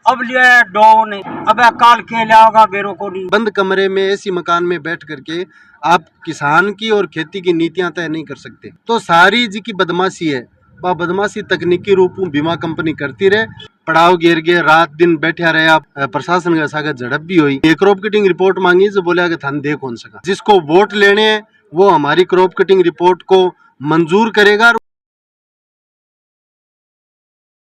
अब लिया है डॉन, अब काल के लियाओगा बेरों को नहीं। बंद कमरे में एसी मकान में बैठ करके आप किसान की और खेती की नीतियां तय नहीं कर सकते। तो सारी जी की बदमाशी है, वह बदमाशी तकनीकी रूप में बीमा कंपनी करती रहे, पड़ाव गिर गए, रात दिन बैठा रहे, आप प्रशासन का सागर झड़प भी हुई। ये क्रॉप कटिंग रिपोर्ट मांगी जो बोला कि थान दे कौन सका, जिसको वोट लेने हैं वो हमारी क्रॉप कटिंग रिपोर्ट को मंजूर करेगा।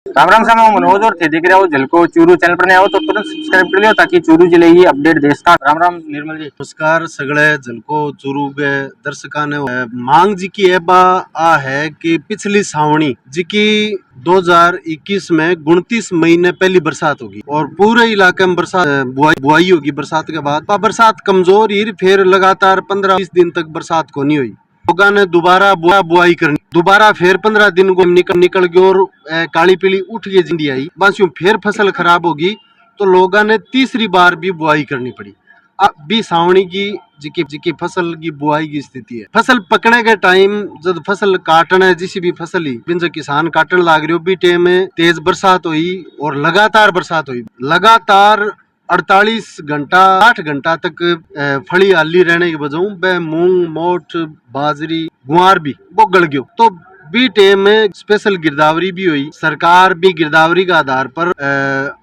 राम राम सामा मनोज और थे देख रहे हो झलको चूरू चैनल पर नए हो तो तुरंत सब्सक्राइब कर लियो ताकि चूरू जिले की अपडेट देश का। राम राम निर्मल जी। नमस्कार सगळे झलको चूरू के दर्शका ने मांग जी की एबा आ है कि पिछली सावणी जी की 2021 में 29 महीने पहली बरसात होगी और पूरे इलाके में बरसात बुआई होगी। बरसात के बाद बरसात कमजोर ही फिर लगातार 15-20 दिन तक बरसात को नहीं हुई। लोगों ने दोबारा बुआई करनी, दोबारा फिर 15 दिन को निकल गए और काली पीली उठ गई जिंदी आई, बस यूं फिर फसल खराब होगी तो लोगों ने तीसरी बार भी बुआई करनी पड़ी। अब भी सावणी की जिकी फसल की बुआई की स्थिति है। फसल पकने के टाइम जब फसल काटना है, जिसी भी फसल ही बिन किसान काटने लाग रहे हो भी टाइम में तेज बरसात हुई और लगातार बरसात हुई। लगातार 48 घंटा 8 घंटा तक फली आली रहने की वजह मूंग मोठ बाजरी गुआर भी वो गल गयो। तो बी टेम में स्पेशल गिरदावरी भी हुई। सरकार भी गिरदावरी का आधार पर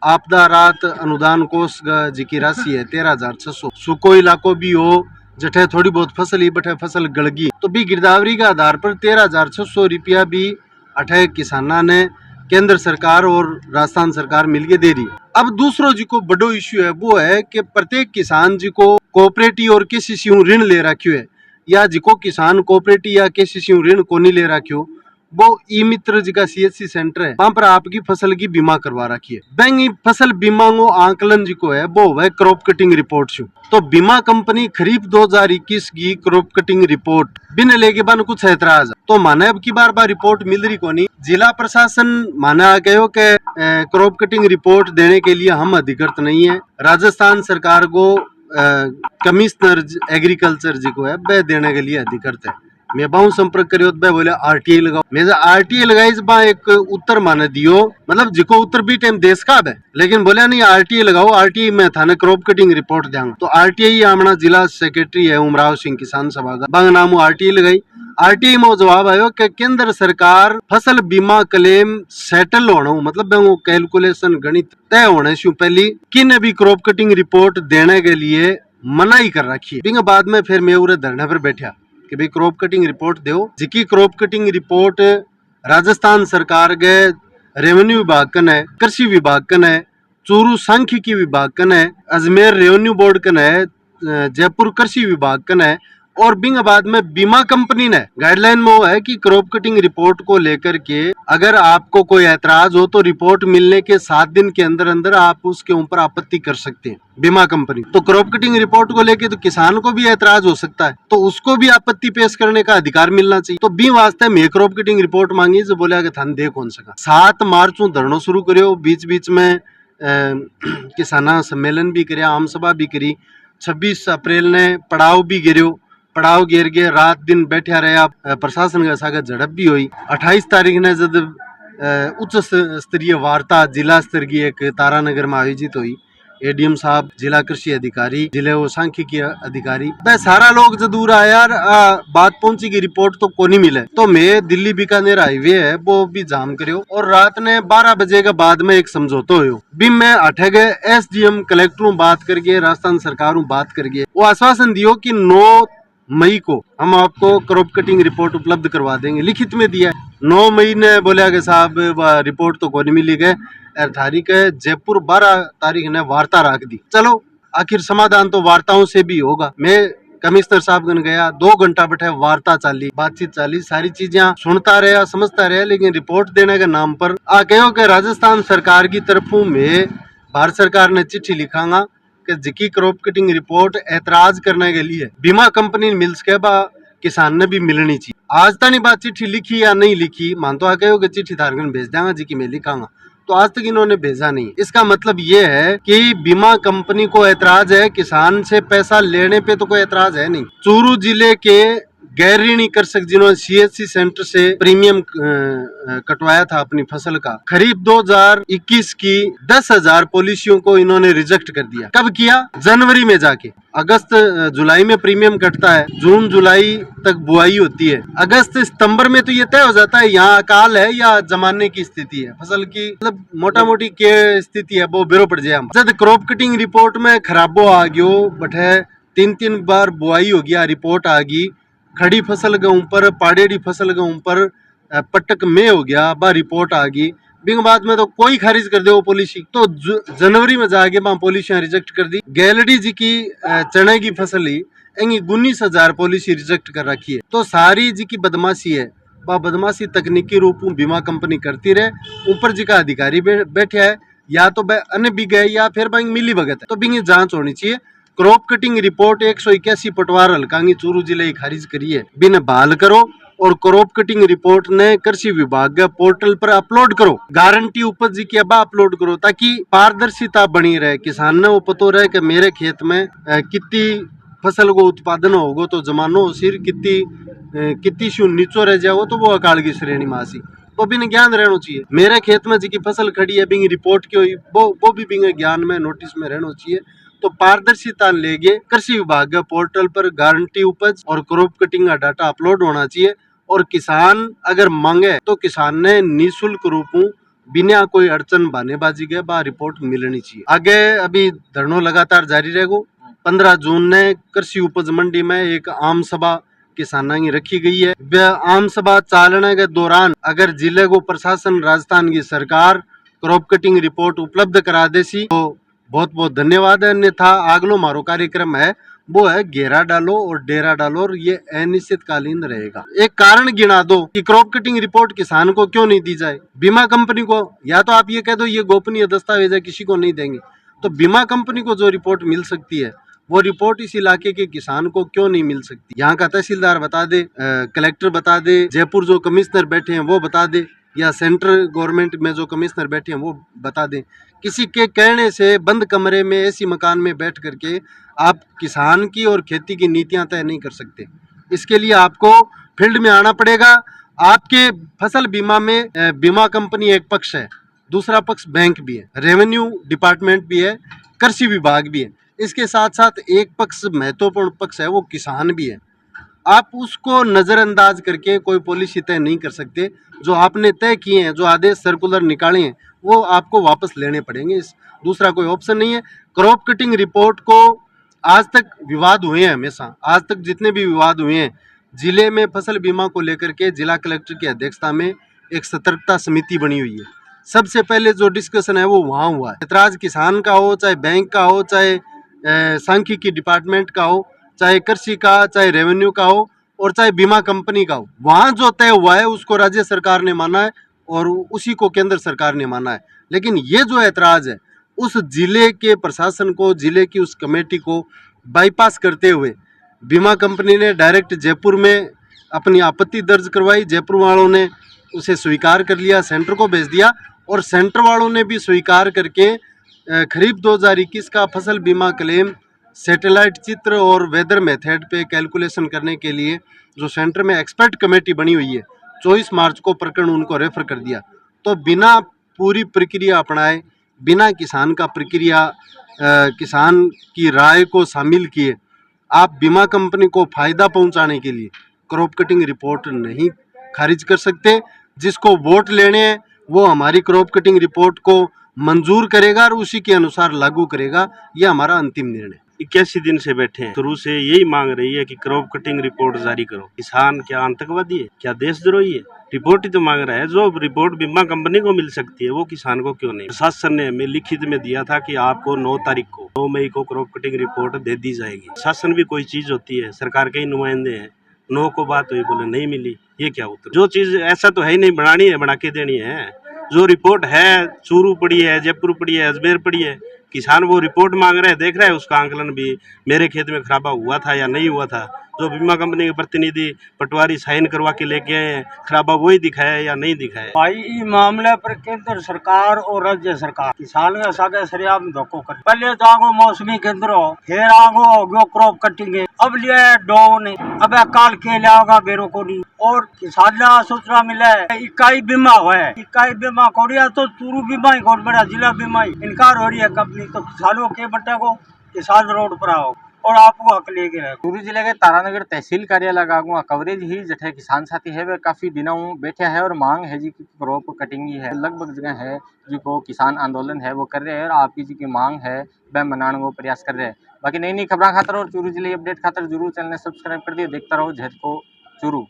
आपदा राहत अनुदान कोष जी की राशि है 13,600। सुको इलाको भी हो जठे थोड़ी बहुत फसल ही बठे फसल गड़गी तो भी गिरदावरी के आधार पर 13,600 रुपया भी अठे किसाना ने केंद्र सरकार और राजस्थान सरकार मिलके दे रही है। अब दूसरो जी को बड़ो इश्यू है वो है कि प्रत्येक किसान जी को कोऑपरेटिव और केसीसी ऋण ले रखियो है, या जिको किसान कोऑपरेटिव या केसीसी ऋण को नहीं ले रखियो वो ई मित्र जी का CHC सेंटर है, वहां पर आपकी फसल की बीमा करवा रखी है। बैंक फसल बीमा को आंकलन जी को है वो है क्रॉप कटिंग रिपोर्ट छू। तो बीमा कंपनी खरीफ 2021 की क्रॉप कटिंग रिपोर्ट बिन लेके बन कुछ ऐतराज तो माने अब की बार रिपोर्ट मिल रही को नहीं। जिला प्रशासन माना गयो के क्रॉप कटिंग रिपोर्ट देने के लिए हम अधिकृत नहीं है। राजस्थान सरकार को कमिश्नर एग्रीकल्चर जी को है वह देने के लिए अधिकृत है। मैं बाहू संपर्क करियो तो बोले RTI लगाओ। मैं RTI लगाई बा एक उत्तर माने दियो, मतलब जिको उत्तर भी टाइम देश का है, लेकिन बोले नहीं RTI लगाओ, RTI में थाने क्रॉप कटिंग रिपोर्ट देंगे। तो RTI आमना जिला सेक्रेटरी है उमराव सिंह किसान सभा का, बंग नाम RTI लगाई। RTI में जवाब आयो कि केंद्र सरकार फसल बीमा क्लेम सेटल होना मतलब कैलकुलेशन गणित तय होने से पहले किन भी क्रॉप कटिंग रिपोर्ट देने के लिए मनाही कर रखी है। बाद में फिर मैं उरे धरने पर बैठा कि भाई क्रॉप कटिंग रिपोर्ट दो, जिकी क्रॉप कटिंग रिपोर्ट राजस्थान सरकार के रेवेन्यू विभाग कन है, कृषि विभाग कन है, चूरू सांख्यिकी विभाग कन है, अजमेर रेवेन्यू बोर्ड कन है, जयपुर कृषि विभाग कन है और बिंग बाद में बीमा कंपनी ने गाइडलाइन में वो है कि क्रॉप कटिंग रिपोर्ट को लेकर के अगर आपको कोई ऐतराज हो तो रिपोर्ट मिलने के 7 दिन के अंदर अंदर आप उसके ऊपर आपत्ति कर सकते हैं बीमा कंपनी। तो क्रॉप कटिंग रिपोर्ट को लेके तो किसान को भी ऐतराज हो सकता है, तो उसको भी आपत्ति पेश करने का अधिकार मिलना चाहिए। तो बी वास्ते में क्रॉप कटिंग रिपोर्ट मांगी जो बोला कि थान दे कौन सका। 7 मार्च को धरनो शुरू करियो, बीच बीच में किसाना सम्मेलन भी कराया, आम सभा भी करी। 26 अप्रैल ने पड़ाव भी गिरो, पड़ाव गिर गए, रात दिन बैठा रहे, प्रशासन का सागर झड़प भी हुई। 28 तारीख ने जब उच्च स्तरीय वार्ता जिला स्तर की एक तारानगर में आयोजित हुई, ADM साहब, जिला कृषि अधिकारी, जिले वो सांख्यिकी अधिकारी, वह सारा लोग जरूर आया यार बात पहुंची की रिपोर्ट तो को नहीं मिले। तो मैं दिल्ली बीकानेर हाईवे है वो भी जाम करियो और रात ने 12 बजे के बाद में एक समझौता हो भी मैं अठे गए SDM कलेक्टर बात करके राजस्थान सरकार बात करके वो आश्वासन दियो कि 9 मई को हम आपको क्रॉप कटिंग रिपोर्ट उपलब्ध करवा देंगे। लिखित में दिया 9 मई ने बोला कि साहब रिपोर्ट तो को नहीं मिली गए, तारीख है जयपुर 12 तारीख ने वार्ता रख दी। चलो आखिर समाधान तो वार्ताओं से भी होगा। मैं कमिश्नर साहब गन गया, 2 घंटा बैठे वार्ता चाली, बातचीत चाली, सारी चीजें सुनता रहा समझता रहा, लेकिन रिपोर्ट देने के नाम पर आ कहो कि राजस्थान सरकार की तरफों में भारत सरकार ने चिट्ठी लिखांगा कि जिकी क्रॉप कटिंग रिपोर्ट ऐतराज करने के लिए बीमा कंपनी मिल्स के बा किसान ने भी मिलनी चाहिए। आज तक बात चिट्ठी लिखी या नहीं लिखी, मान तो आ कहो कि चिट्ठी धारगन भेज देंगा जी की मैं लिखांगा, तो आज तक इन्होंने भेजा नहीं। इसका मतलब ये है कि बीमा कंपनी को ऐतराज है, किसान से पैसा लेने पे तो कोई ऐतराज है नहीं। चूरू जिले के गैर ऋणी कृषक जिन्होंने CHC सेंटर से प्रीमियम कटवाया था अपनी फसल का, खरीफ 2021 की 10,000 पॉलिसियों को इन्होंने रिजेक्ट कर दिया। कब किया? जनवरी में जाके। अगस्त जुलाई में प्रीमियम कटता है, जून जुलाई तक बुआई होती है, अगस्त सितंबर में तो ये तय हो जाता है यहाँ अकाल है या जमाने की स्थिति है, फसल की मतलब मोटा मोटी के स्थिति है वो बेरो पड़ जाए। जब क्रॉप कटिंग रिपोर्ट में खराबो आ गयो बठे 3 बार बुआई हो गया, रिपोर्ट आ गई खड़ी फसल के ऊपर, पाड़ेड़ी फसल के ऊपर पटक में हो गया, बा रिपोर्ट आ गई, बिंग बाद में तो कोई खारिज कर दे वो पॉलिसी। तो जनवरी में जाके वहां पॉलिसियां रिजेक्ट कर दी। गैलडी जी की चने की फसल ही 19,000 पॉलिसी रिजेक्ट कर रखी है। तो सारी जी की बदमाशी है, वह बदमाशी तकनीकी रूप में बीमा कंपनी करती रहे, ऊपर जी का अधिकारी बैठे है, या तो वह अन्य भी गए या फिर बैंक मिली भगत है, तो बिंग जांच होनी चाहिए। क्रॉप कटिंग रिपोर्ट 181 पटवार हल्कांगी चूरू जिले की खारिज करी है, बिन बहाल करो और क्रॉप कटिंग रिपोर्ट ने कृषि विभाग के पोर्टल पर अपलोड करो, गारंटी उपज की अब अपलोड करो, ताकि पारदर्शिता बनी रहे, किसान ने वो पतो रहे कि मेरे खेत में कितनी फसल को उत्पादन होगो तो जमानो सिर कितनी शु नीचो रह जाओ तो वो अकाल की श्रेणी में आसी, वो भी ज्ञान रहना चाहिए। मेरे खेत में जी की फसल खड़ी है बिंग रिपोर्ट की हुई वो भी बिंग ज्ञान में नोटिस में रहना चाहिए। तो पारदर्शिता लेके कृषि विभाग के पोर्टल पर गारंटी उपज और क्रॉप कटिंग का डाटा अपलोड होना चाहिए, और किसान अगर मांगे तो किसान ने निःशुल्क रूप बिना कोई अड़चन बहानेबाजी के बा रिपोर्ट मिलनी चाहिए। आगे अभी धरनों लगातार जारी रहेगो। 15 जून ने कृषि उपज मंडी में एक आम सभा किसानों की रखी गई है। वह आम सभा चालने के दौरान अगर जिले को प्रशासन राजस्थान की सरकार क्रॉप कटिंग रिपोर्ट उपलब्ध करा देसी तो बहुत बहुत धन्यवाद है, अन्यथा अगलो मारो कार्यक्रम है वो है घेरा डालो और डेरा डालो, और ये अनिश्चितकालीन रहेगा। एक कारण गिना दो कि क्रॉप कटिंग रिपोर्ट किसान को क्यों नहीं दी जाए। बीमा कंपनी को या तो आप ये कह दो ये गोपनीय दस्तावेज है किसी को नहीं देंगे, तो बीमा कंपनी को जो रिपोर्ट मिल सकती है वो रिपोर्ट इस इलाके के किसान को क्यों नहीं मिल सकती। यहाँ का तहसीलदार बता दे, कलेक्टर बता दे, जयपुर जो कमिश्नर बैठे हैं वो बता दे, या सेंट्रल गवर्नमेंट में जो कमिश्नर बैठे हैं वो बता दें। किसी के कहने से बंद कमरे में ऐसी मकान में बैठ करके आप किसान की और खेती की नीतियां तय नहीं कर सकते। इसके लिए आपको फील्ड में आना पड़ेगा। आपके फसल बीमा में बीमा कंपनी एक पक्ष है, दूसरा पक्ष बैंक भी है, रेवेन्यू डिपार्टमेंट भी है, कृषि विभाग भी है, इसके साथ साथ एक पक्ष महत्वपूर्ण पक्ष है वो किसान भी है। आप उसको नज़रअंदाज करके कोई पॉलिसी तय नहीं कर सकते। जो आपने तय किए हैं, जो आदेश सर्कुलर निकाले हैं, वो आपको वापस लेने पड़ेंगे, इस दूसरा कोई ऑप्शन नहीं है। क्रॉप कटिंग रिपोर्ट को आज तक विवाद हुए हैं, हमेशा आज तक जितने भी विवाद हुए हैं, जिले में फसल बीमा को लेकर के जिला कलेक्टर की अध्यक्षता में एक सतर्कता समिति बनी हुई है। सबसे पहले जो डिस्कशन है वो वहाँ हुआ है। ऐतराज किसान का हो, चाहे बैंक का हो, चाहे सांख्यिकी डिपार्टमेंट का हो, चाहे कृषि का, चाहे रेवेन्यू का हो, और चाहे बीमा कंपनी का हो, वहाँ जो तय हुआ है उसको राज्य सरकार ने माना है और उसी को केंद्र सरकार ने माना है। लेकिन ये जो ऐतराज है उस जिले के प्रशासन को, जिले की उस कमेटी को बाईपास करते हुए बीमा कंपनी ने डायरेक्ट जयपुर में अपनी आपत्ति दर्ज करवाई। जयपुर वालों ने उसे स्वीकार कर लिया, सेंटर को भेज दिया, और सेंटर वालों ने भी स्वीकार करके खरीफ 2021 का फसल बीमा क्लेम सैटेलाइट चित्र और वेदर मेथड पे कैलकुलेशन करने के लिए जो सेंटर में एक्सपर्ट कमेटी बनी हुई है, 24 मार्च को प्रकरण उनको रेफर कर दिया। तो बिना पूरी प्रक्रिया अपनाए, बिना किसान का प्रक्रिया किसान की राय को शामिल किए आप बीमा कंपनी को फ़ायदा पहुंचाने के लिए क्रॉप कटिंग रिपोर्ट नहीं खारिज कर सकते। जिसको वोट लेने हैं वो हमारी क्रॉप कटिंग रिपोर्ट को मंजूर करेगा और उसी के अनुसार लागू करेगा। यह हमारा अंतिम निर्णय। 81 दिन से बैठे हैं, शुरू से यही मांग रही है कि क्रॉप कटिंग रिपोर्ट जारी करो। किसान क्या आतंकवादी है, क्या देशद्रोही है? रिपोर्ट ही तो मांग रहा है। जो रिपोर्ट बीमा कंपनी को मिल सकती है वो किसान को क्यों नहीं? प्रशासन ने हमें लिखित में दिया था कि आपको 9 मई को क्रॉप कटिंग रिपोर्ट दे दी जाएगी। शासन भी कोई चीज होती है, सरकार के ही नुमाइंदे हैं। 9 को बात हुई, बोले नहीं मिली, ये क्या उत्तर? जो चीज ऐसा तो है ही नहीं, बनानी है, बना के देनी है। जो रिपोर्ट है चूरू पड़ी है, जयपुर पड़ी है, अजमेर पड़ी है, किसान वो रिपोर्ट मांग रहे हैं, देख रहे हैं उसका आंकलन भी मेरे खेत में खराबा हुआ था या नहीं हुआ था। जो बीमा कंपनी के प्रतिनिधि पटवारी साइन करवा के लेके आए हैं, खराबा वही दिखाया या नहीं दिखाया। भाई इस मामले पर केंद्र सरकार और राज्य सरकार किसान के सागे सरियाम धोखो कर। पहले तो आगो मौसमी केंद्र हो, फिर आगो हो गयो क्रॉप कटिंग, अब लिया है ड्रोन, अब काल के लिया होगा बेरो को नहीं। और किसान सूचना मिला है इकाई बीमा हुआ है, इकाई बीमा कोरिया तो चूरू बीमा ही बहुत बड़ा जिला बीमा ही इनकार हो रही है कंपनी। तो किसानों के बट्टे को किसान रोड पर आओ और आपको हक लेके रहे। चूरू जिले के तारानगर तहसील कार्यालय का कवरेज ही जठे किसान साथी है वे काफी दिनों बैठे है और मांग है जी की क्रॉप कटिंग ही है। लगभग जगह है जी को किसान आंदोलन है वो कर रहे हैं और आपकी जी की मांग है वह मनाने को प्रयास कर रहे हैं। बाकी नई नई खबर खातर और चूरू जिले अपडेट खातर जरूर चैनल सब्सक्राइब कर दिए। देखता रहो झटको चूरू।